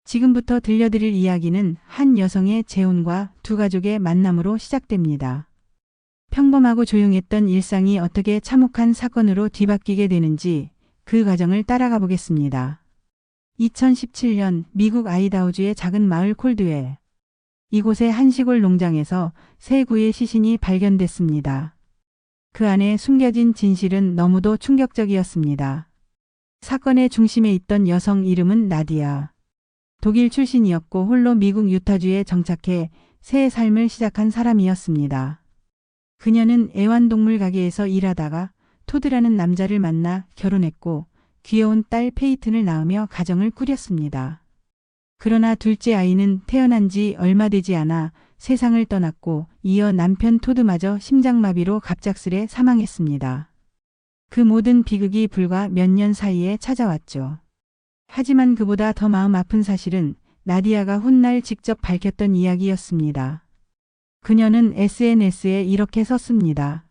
지금부터 들려드릴 이야기는 한 여성의 재혼과 두 가족의 만남으로 시작됩니다. 평범하고 조용했던 일상이 어떻게 참혹한 사건으로 뒤바뀌게 되는지 그 과정을 따라가 보겠습니다. 2017년 미국 아이다호주의 작은 마을 콜드웰. 이곳의 한 시골 농장에서 새 구의 시신이 발견됐습니다. 그 안에 숨겨진 진실은 너무도 충격적이었습니다. 사건의 중심에 있던 여성 이름은 나디아. 독일 출신이었고 홀로 미국 유타주에 정착해 새 삶을 시작한 사람이었습니다. 그녀는 애완동물 가게에서 일하다가 토드라는 남자를 만나 결혼했고 귀여운 딸 페이튼을 낳으며 가정을 꾸렸습니다. 그러나 둘째 아이는 태어난 지 얼마 되지 않아 세상을 떠났고 이어 남편 토드마저 심장마비로 갑작스레 사망했습니다. 그 모든 비극이 불과 몇 년 사이에 찾아왔죠. 하지만 그보다 더 마음 아픈 사실은 나디아가 훗날 직접 밝혔던 이야기였습니다. 그녀는 SNS에 이렇게 썼습니다.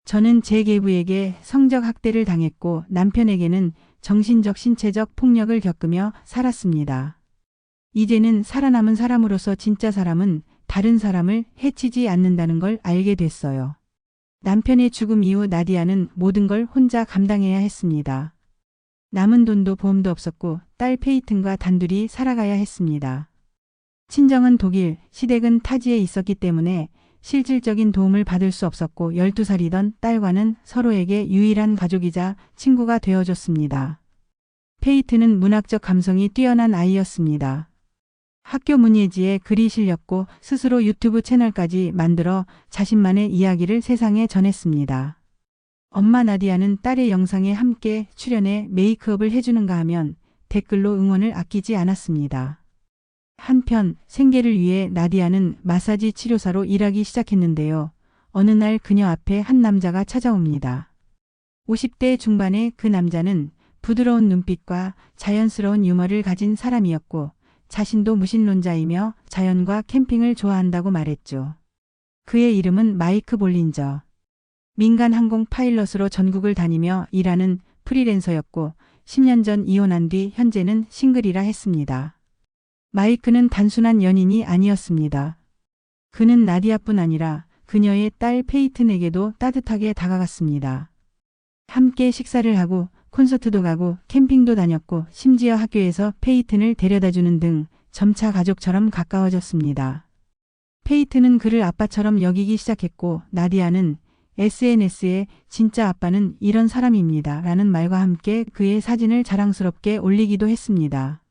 저는 제 계부에게 성적 학대를 당했고 남편에게는 정신적 신체적 폭력을 겪으며 살았습니다. 이제는 살아남은 사람으로서 진짜 사람은 다른 사람을 해치지 않는다는 걸 알게 됐어요. 남편의 죽음 이후 나디아는 모든 걸 혼자 감당해야 했습니다. 남은 돈도 보험도 없었고 딸 페이튼과 단둘이 살아가야 했습니다. 친정은 독일, 시댁은 타지에 있었기 때문에 실질적인 도움을 받을 수 없었고 12살이던 딸과는 서로에게 유일한 가족이자 친구가 되어줬습니다. 페이튼은 문학적 감성이 뛰어난 아이였습니다. 학교 문예지에 글이 실렸고 스스로 유튜브 채널까지 만들어 자신만의 이야기를 세상에 전했습니다. 엄마 나디아는 딸의 영상에 함께 출연해 메이크업을 해주는가 하면 댓글로 응원을 아끼지 않았습니다. 한편 생계를 위해 나디아는 마사지 치료사로 일하기 시작했는데요. 어느 날 그녀 앞에 한 남자가 찾아옵니다. 50대 중반의 그 남자는 부드러운 눈빛과 자연스러운 유머를 가진 사람이었고 자신도 무신론자이며 자연과 캠핑을 좋아한다고 말했죠. 그의 이름은 마이크 볼린저. 민간 항공 파일럿으로 전국을 다니며 일하는 프리랜서였고 10년 전 이혼한 뒤 현재는 싱글이라 했습니다. 마이크는 단순한 연인이 아니었습니다. 그는 나디아뿐 아니라 그녀의 딸 페이튼에게도 따뜻하게 다가갔습니다. 함께 식사를 하고 콘서트도 가고 캠핑도 다녔고 심지어 학교에서 페이튼을 데려다주는 등 점차 가족처럼 가까워졌습니다. 페이튼은 그를 아빠처럼 여기기 시작했고 나디아는 SNS에 진짜 아빠는 이런 사람입니다 라는 말과 함께 그의 사진을 자랑스럽게 올리기도 했습니다.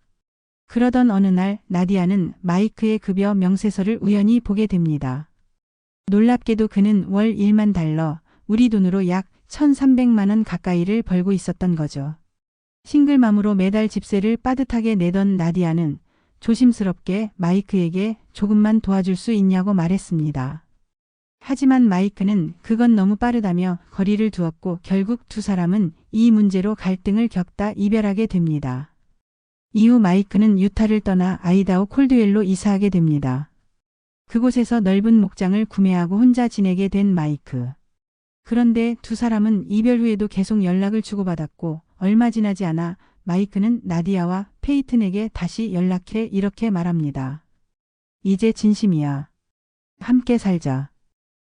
그러던 어느 날 나디아는 마이크의 급여 명세서를 우연히 보게 됩니다. 놀랍게도 그는 월 1만 달러, 우리 돈으로 약 1,300만 원 가까이를 벌고 있었던 거죠. 싱글맘으로 매달 집세를 빠듯하게 내던 나디아는 조심스럽게 마이크에게 조금만 도와줄 수 있냐고 말했습니다. 하지만 마이크는 그건 너무 빠르다며 거리를 두었고 결국 두 사람은 이 문제로 갈등을 겪다 이별하게 됩니다. 이후 마이크는 유타를 떠나 아이다호 콜드웰로 이사하게 됩니다. 그곳에서 넓은 목장을 구매하고 혼자 지내게 된 마이크. 그런데 두 사람은 이별 후에도 계속 연락을 주고받았고 얼마 지나지 않아 마이크는 나디아와 페이튼에게 다시 연락해 이렇게 말합니다. 이제 진심이야. 함께 살자.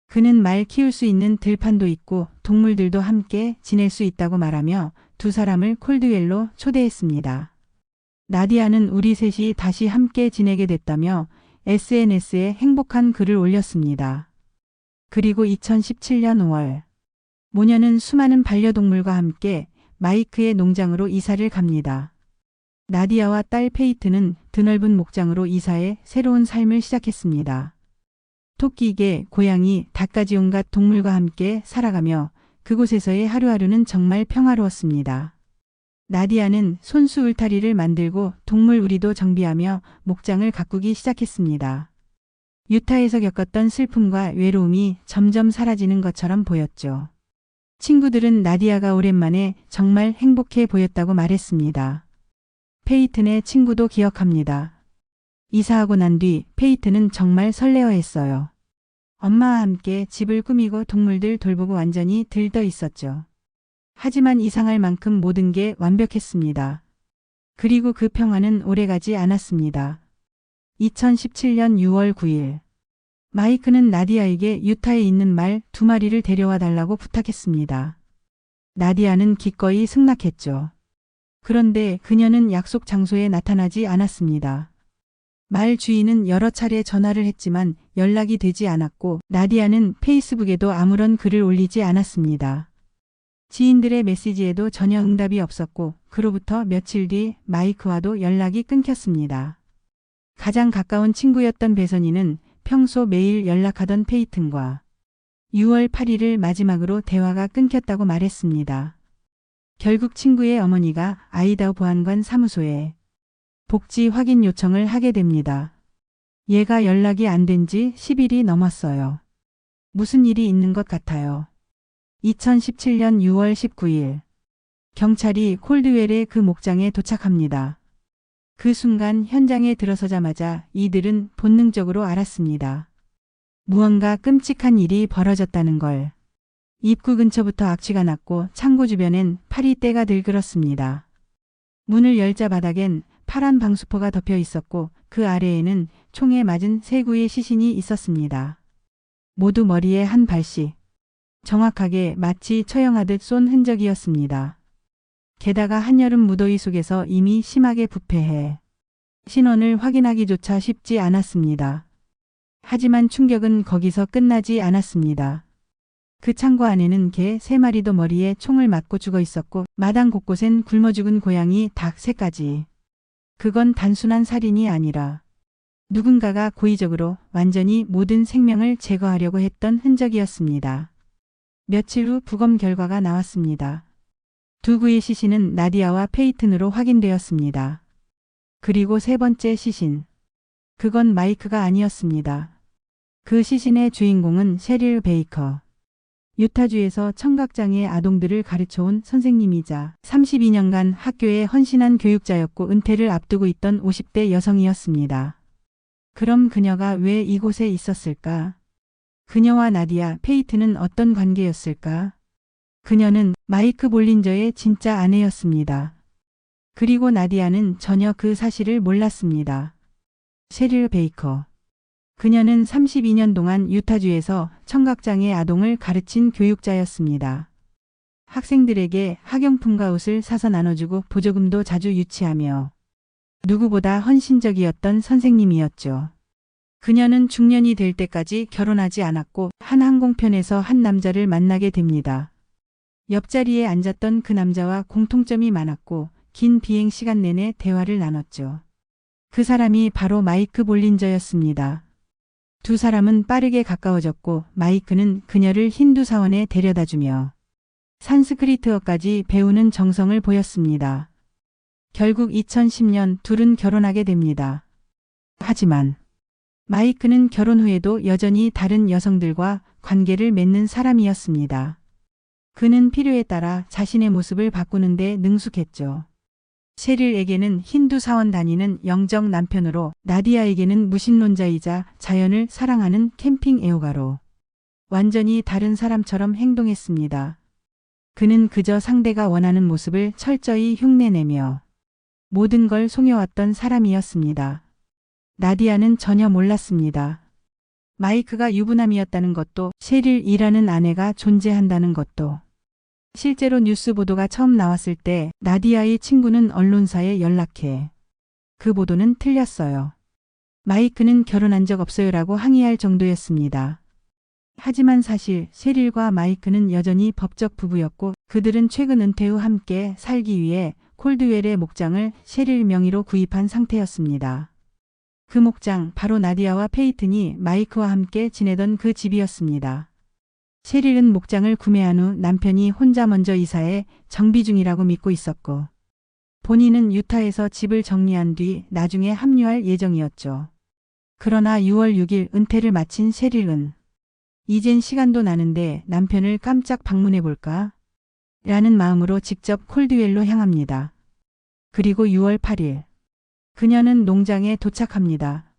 그는 말 키울 수 있는 들판도 있고 동물들도 함께 지낼 수 있다고 말하며 두 사람을 콜드웰로 초대했습니다. 나디아는 우리 셋이 다시 함께 지내게 됐다며 SNS에 행복한 글을 올렸습니다. 그리고 2017년 5월 모녀는 수많은 반려동물과 함께 마이크의 농장으로 이사를 갑니다. 나디아와 딸 페이튼은 드넓은 목장으로 이사해 새로운 삶을 시작했습니다. 토끼, 개, 고양이, 닭까지 온갖 동물과 함께 살아가며 그곳에서의 하루하루는 정말 평화로웠습니다. 나디아는 손수 울타리를 만들고 동물 우리도 정비하며 목장을 가꾸기 시작했습니다. 유타에서 겪었던 슬픔과 외로움이 점점 사라지는 것처럼 보였죠. 친구들은 나디아가 오랜만에 정말 행복해 보였다고 말했습니다. 페이튼의 친구도 기억합니다. 이사하고 난 뒤 페이튼은 정말 설레어했어요. 엄마와 함께 집을 꾸미고 동물들 돌보고 완전히 들떠 있었죠. 하지만 이상할 만큼 모든 게 완벽했습니다. 그리고 그 평화는 오래가지 않았습니다. 2017년 6월 9일. 마이크는 나디아에게 유타에 있는 말 2마리를 데려와 달라고 부탁했습니다. 나디아는 기꺼이 승낙했죠. 그런데 그녀는 약속 장소에 나타나지 않았습니다. 말 주인은 여러 차례 전화를 했지만 연락이 되지 않았고 나디아는 페이스북에도 아무런 글을 올리지 않았습니다. 지인들의 메시지에도 전혀 응답이 없었고 그로부터 며칠 뒤 마이크와도 연락이 끊겼습니다. 가장 가까운 친구였던 배선이는 평소 매일 연락하던 페이튼과 6월 8일을 마지막으로 대화가 끊겼다고 말했습니다. 결국 친구의 어머니가 아이다호 보안관 사무소에 복지 확인 요청을 하게 됩니다. 얘가 연락이 안 된 지 10일이 넘었어요. 무슨 일이 있는 것 같아요. 2017년 6월 19일. 경찰이 콜드웰의 그 목장에 도착합니다. 그 순간 현장에 들어서자마자 이들은 본능적으로 알았습니다. 무언가 끔찍한 일이 벌어졌다는 걸. 입구 근처부터 악취가 났고 창고 주변엔 파리떼가 들끓었습니다. 문을 열자 바닥엔 파란 방수포가 덮여 있었고 그 아래에는 총에 맞은 3구의 시신이 있었습니다. 모두 머리에 한 발씩. 정확하게 마치 처형하듯 쏜 흔적이었습니다. 게다가 한여름 무더위 속에서 이미 심하게 부패해 신원을 확인하기조차 쉽지 않았습니다. 하지만 충격은 거기서 끝나지 않았습니다. 그 창고 안에는 개 3마리도 머리에 총을 맞고 죽어 있었고 마당 곳곳엔 굶어 죽은 고양이, 닭 3가지. 그건 단순한 살인이 아니라 누군가가 고의적으로 완전히 모든 생명을 제거하려고 했던 흔적이었습니다. 며칠 후 부검 결과가 나왔습니다. 2구의 시신은 나디아와 페이튼으로 확인되었습니다. 그리고 3번째 시신. 그건 마이크가 아니었습니다. 그 시신의 주인공은 셰릴 베이커. 유타주에서 청각장애 아동들을 가르쳐온 선생님이자 32년간 학교에 헌신한 교육자였고 은퇴를 앞두고 있던 50대 여성이었습니다. 그럼 그녀가 왜 이곳에 있었을까? 그녀와 나디아, 페이튼은 어떤 관계였을까? 그녀는 마이크 볼린저의 진짜 아내였습니다. 그리고 나디아는 전혀 그 사실을 몰랐습니다. 셰릴 베이커. 그녀는 32년 동안 유타주에서 청각장애 아동을 가르친 교육자였습니다. 학생들에게 학용품과 옷을 사서 나눠주고 보조금도 자주 유치하며 누구보다 헌신적이었던 선생님이었죠. 그녀는 중년이 될 때까지 결혼하지 않았고 한 항공편에서 한 남자를 만나게 됩니다. 옆자리에 앉았던 그 남자와 공통점이 많았고 긴 비행 시간 내내 대화를 나눴죠. 그 사람이 바로 마이크 볼린저였습니다. 2 사람은 빠르게 가까워졌고 마이크는 그녀를 힌두 사원에 데려다주며 산스크리트어까지 배우는 정성을 보였습니다. 결국 2010년 둘은 결혼하게 됩니다. 하지만 마이크는 결혼 후에도 여전히 다른 여성들과 관계를 맺는 사람이었습니다. 그는 필요에 따라 자신의 모습을 바꾸는 데 능숙했죠. 셰릴에게는 힌두 사원 다니는 영적 남편으로, 나디아에게는 무신론자이자 자연을 사랑하는 캠핑 애호가로 완전히 다른 사람처럼 행동했습니다. 그는 그저 상대가 원하는 모습을 철저히 흉내내며 모든 걸 속여왔던 사람이었습니다. 나디아는 전혀 몰랐습니다. 마이크가 유부남이었다는 것도, 셰릴이라는 아내가 존재한다는 것도. 실제로 뉴스 보도가 처음 나왔을 때 나디아의 친구는 언론사에 연락해 그 보도는 틀렸어요. 마이크는 결혼한 적 없어요라고 항의할 정도였습니다. 하지만 사실 셰릴과 마이크는 여전히 법적 부부였고 그들은 최근 은퇴 후 함께 살기 위해 콜드웰의 목장을 셰릴 명의로 구입한 상태였습니다. 그 목장, 바로 나디아와 페이튼이 마이크와 함께 지내던 그 집이었습니다. 셰릴은 목장을 구매한 후 남편이 혼자 먼저 이사해 정비 중이라고 믿고 있었고 본인은 유타에서 집을 정리한 뒤 나중에 합류할 예정이었죠. 그러나 6월 6일 은퇴를 마친 셰릴은 이젠 시간도 나는데 남편을 깜짝 방문해볼까? 라는 마음으로 직접 콜드웰로 향합니다. 그리고 6월 8일 그녀는 농장에 도착합니다.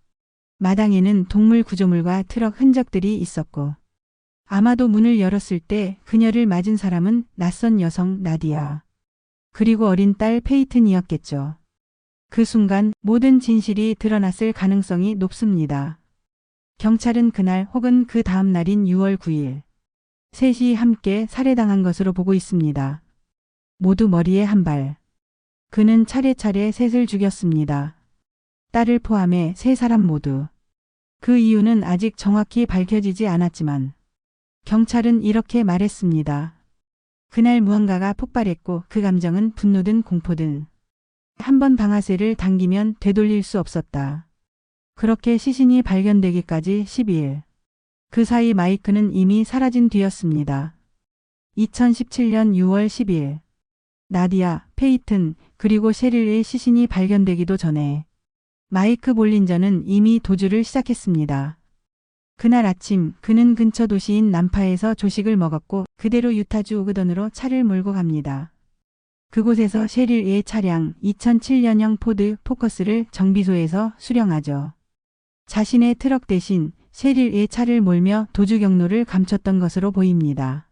마당에는 동물 구조물과 트럭 흔적들이 있었고 아마도 문을 열었을 때 그녀를 맞은 사람은 낯선 여성 나디아 그리고 어린 딸 페이튼이었겠죠. 그 순간 모든 진실이 드러났을 가능성이 높습니다. 경찰은 그날 혹은 그 다음 날인 6월 9일 셋이 함께 살해당한 것으로 보고 있습니다. 모두 머리에 한 발. 그는 차례차례 셋을 죽였습니다. 딸을 포함해 세 사람 모두. 그 이유는 아직 정확히 밝혀지지 않았지만 경찰은 이렇게 말했습니다. 그날 무언가가 폭발했고 그 감정은 분노든 공포든 한 번 방아쇠를 당기면 되돌릴 수 없었다. 그렇게 시신이 발견되기까지 12일. 그 사이 마이크는 이미 사라진 뒤였습니다. 2017년 6월 10일. 나디아, 페이튼, 그리고 셰릴의 시신이 발견되기도 전에 마이크 볼린저는 이미 도주를 시작했습니다. 그날 아침 그는 근처 도시인 남파에서 조식을 먹었고 그대로 유타주 오그던으로 차를 몰고 갑니다. 그곳에서 셰릴의 차량 2007년형 포드 포커스를 정비소에서 수령하죠. 자신의 트럭 대신 셰릴의 차를 몰며 도주 경로를 감췄던 것으로 보입니다.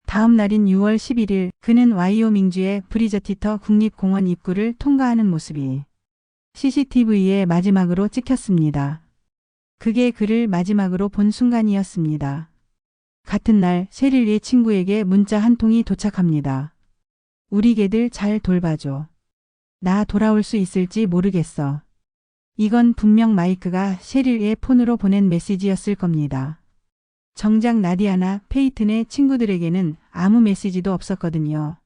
다음 날인 6월 11일 그는 와이오밍주의 브리저티터 국립공원 입구를 통과하는 모습이 CCTV에 마지막으로 찍혔습니다. 그게 그를 마지막으로 본 순간이었습니다. 같은 날 셰릴의 친구에게 문자 한 통이 도착합니다. 우리 개들 잘 돌봐줘. 나 돌아올 수 있을지 모르겠어. 이건 분명 마이크가 셰릴의 폰으로 보낸 메시지였을 겁니다. 정작 나디아나 페이튼의 친구들에게는 아무 메시지도 없었거든요.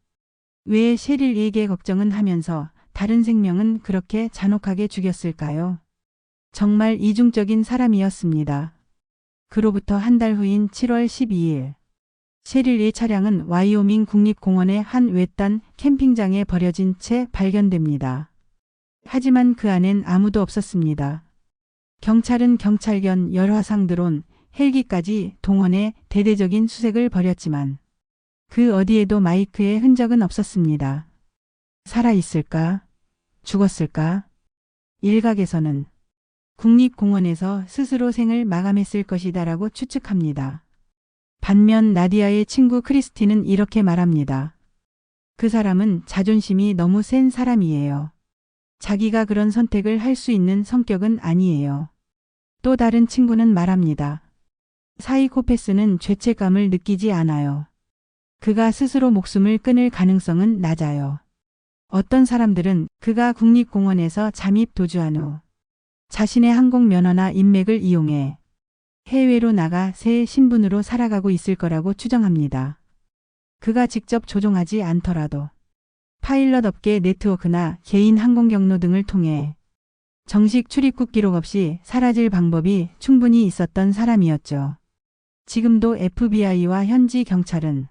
왜 셰릴에게 걱정은 하면서 다른 생명은 그렇게 잔혹하게 죽였을까요? 정말 이중적인 사람이었습니다. 그로부터 한 달 후인 7월 12일. 셰릴의 차량은 와이오밍 국립공원의 한 외딴 캠핑장에 버려진 채 발견됩니다. 하지만 그 안엔 아무도 없었습니다. 경찰은 경찰견 열화상 드론, 헬기까지 동원해 대대적인 수색을 벌였지만 그 어디에도 마이크의 흔적은 없었습니다. 살아있을까? 죽었을까? 일각에서는 국립공원에서 스스로 생을 마감했을 것이다라고 추측합니다. 반면 나디아의 친구 크리스티는 이렇게 말합니다. 그 사람은 자존심이 너무 센 사람이에요. 자기가 그런 선택을 할 수 있는 성격은 아니에요. 또 다른 친구는 말합니다. 사이코패스는 죄책감을 느끼지 않아요. 그가 스스로 목숨을 끊을 가능성은 낮아요. 어떤 사람들은 그가 국립공원에서 잠입 도주한 후 자신의 항공 면허나 인맥을 이용해 해외로 나가 새 신분으로 살아가고 있을 거라고 추정합니다. 그가 직접 조종하지 않더라도 파일럿 업계 네트워크나 개인 항공 경로 등을 통해 정식 출입국 기록 없이 사라질 방법이 충분히 있었던 사람이었죠. 지금도 FBI와 현지 경찰은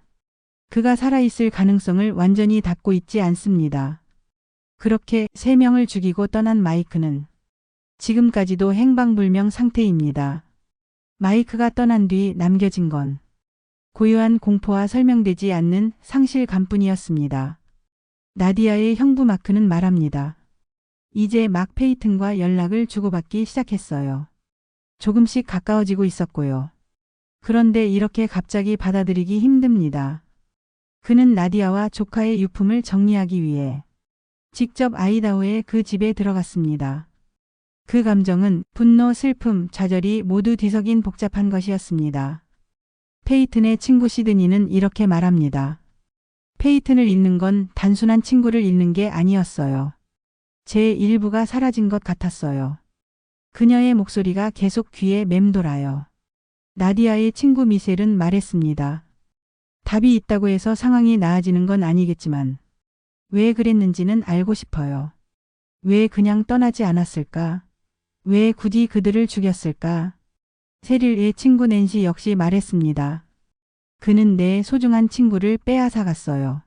그가 살아있을 가능성을 완전히 닫고 있지 않습니다. 그렇게 3명을 죽이고 떠난 마이크는 지금까지도 행방불명 상태입니다. 마이크가 떠난 뒤 남겨진 건 고요한 공포와 설명되지 않는 상실감뿐이었습니다. 나디아의 형부 마크는 말합니다. 이제 막 페이튼과 연락을 주고받기 시작했어요. 조금씩 가까워지고 있었고요. 그런데 이렇게 갑자기 받아들이기 힘듭니다. 그는 나디아와 조카의 유품을 정리하기 위해 직접 아이다호의 그 집에 들어갔습니다. 그 감정은 분노, 슬픔, 좌절이 모두 뒤섞인 복잡한 것이었습니다. 페이튼의 친구 시드니는 이렇게 말합니다. 페이튼을 잃는 건 단순한 친구를 잃는 게 아니었어요. 제 일부가 사라진 것 같았어요. 그녀의 목소리가 계속 귀에 맴돌아요. 나디아의 친구 미셸은 말했습니다. 답이 있다고 해서 상황이 나아지는 건 아니겠지만 왜 그랬는지는 알고 싶어요. 왜 그냥 떠나지 않았을까? 왜 굳이 그들을 죽였을까? 세릴의 친구 낸시 역시 말했습니다. 그는 내 소중한 친구를 빼앗아 갔어요.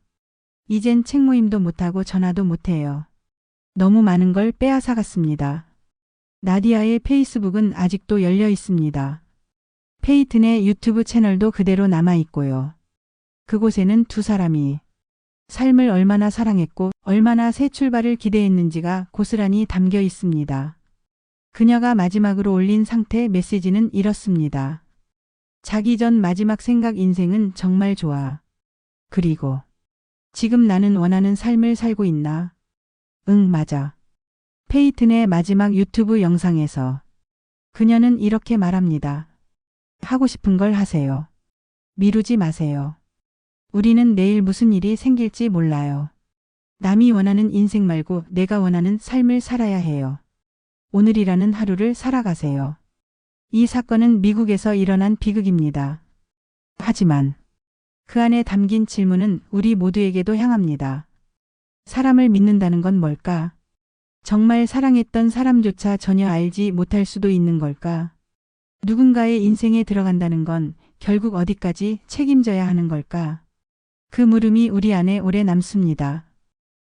이젠 책 모임도 못하고 전화도 못해요. 너무 많은 걸 빼앗아 갔습니다. 나디아의 페이스북은 아직도 열려 있습니다. 페이튼의 유튜브 채널도 그대로 남아 있고요. 그곳에는 두 사람이 삶을 얼마나 사랑했고 얼마나 새 출발을 기대했는지가 고스란히 담겨 있습니다. 그녀가 마지막으로 올린 상태 메시지는 이렇습니다. 자기 전 마지막 생각 인생은 정말 좋아. 그리고 지금 나는 원하는 삶을 살고 있나? 응, 맞아. 페이튼의 마지막 유튜브 영상에서 그녀는 이렇게 말합니다. 하고 싶은 걸 하세요. 미루지 마세요. 우리는 내일 무슨 일이 생길지 몰라요. 남이 원하는 인생 말고 내가 원하는 삶을 살아야 해요. 오늘이라는 하루를 살아가세요. 이 사건은 미국에서 일어난 비극입니다. 하지만 그 안에 담긴 질문은 우리 모두에게도 향합니다. 사람을 믿는다는 건 뭘까? 정말 사랑했던 사람조차 전혀 알지 못할 수도 있는 걸까? 누군가의 인생에 들어간다는 건 결국 어디까지 책임져야 하는 걸까? 그 물음이 우리 안에 오래 남습니다.